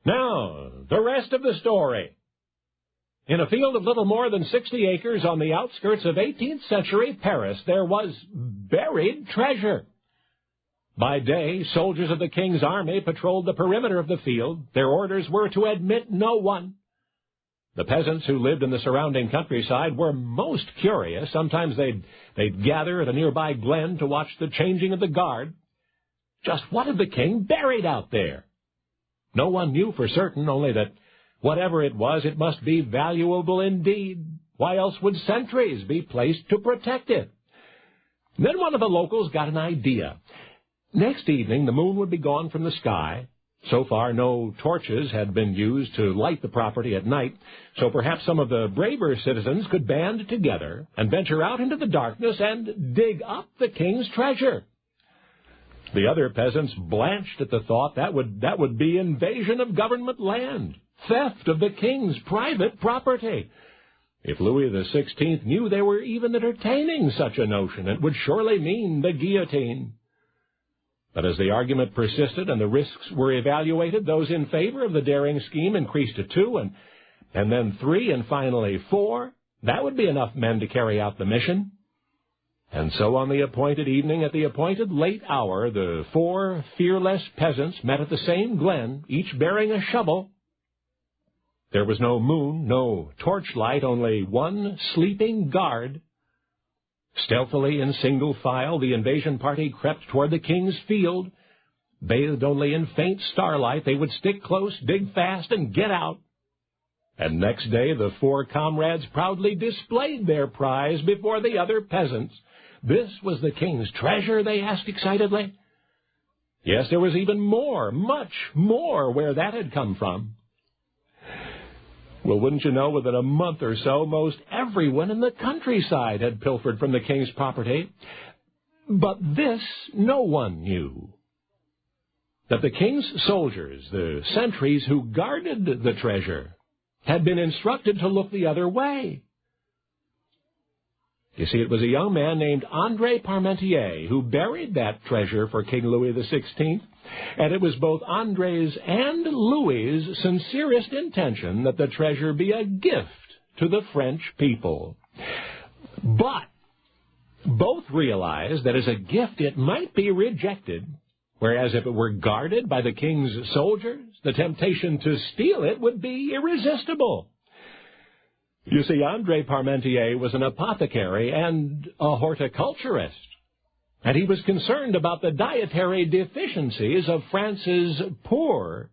Now, the rest of the story. In a field of little more than 60 acres on the outskirts of 18th century Paris, there was buried treasure. By day, soldiers of the king's army patrolled the perimeter of the field. Their orders were to admit no one. The peasants who lived in the surrounding countryside were most curious. Sometimes they'd gather at a nearby glen to watch the changing of the guard. Just what had the king buried out there? No one knew for certain, only that whatever it was, it must be valuable indeed. Why else would sentries be placed to protect it? Then one of the locals got an idea. Next evening, the moon would be gone from the sky. So far, no torches had been used to light the property at night, so perhaps some of the braver citizens could band together and venture out into the darkness and dig up the king's treasure. The other peasants blanched at the thought that would be invasion of government land, theft of the king's private property. If Louis XVI knew they were even entertaining such a notion, it would surely mean the guillotine. But as the argument persisted and the risks were evaluated, those in favor of the daring scheme increased to 2, and then 3, and finally 4. That would be enough men to carry out the mission. And so on the appointed evening, at the appointed late hour, the 4 fearless peasants met at the same glen, each bearing a shovel. There was no moon, no torchlight, only one sleeping guard. Stealthily, in single file, the invasion party crept toward the king's field. Bathed only in faint starlight, they would stick close, dig fast, and get out. And next day, the 4 comrades proudly displayed their prize before the other peasants. This was the king's treasure, they asked excitedly. Yes, there was even more, much more, where that had come from. Well, wouldn't you know, within a month or so, most everyone in the countryside had pilfered from the king's property. But this no one knew. That the king's soldiers, the sentries who guarded the treasure, had been instructed to look the other way. You see, it was a young man named André Parmentier who buried that treasure for King Louis XVI, and it was both André's and Louis's sincerest intention that the treasure be a gift to the French people. But both realized that as a gift it might be rejected, whereas if it were guarded by the king's soldiers, the temptation to steal it would be irresistible. You see, André Parmentier was an apothecary and a horticulturist, and he was concerned about the dietary deficiencies of France's poor.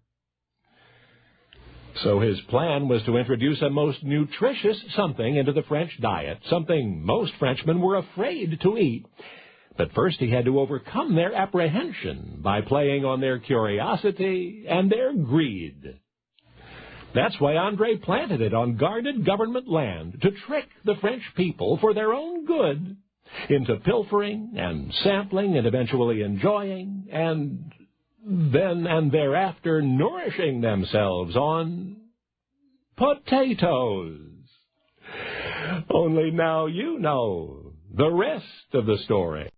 So his plan was to introduce a most nutritious something into the French diet, something most Frenchmen were afraid to eat. But first he had to overcome their apprehension by playing on their curiosity and their greed. That's why André planted it on guarded government land, to trick the French people for their own good into pilfering and sampling and eventually enjoying and then and thereafter nourishing themselves on potatoes. Only now you know the rest of the story.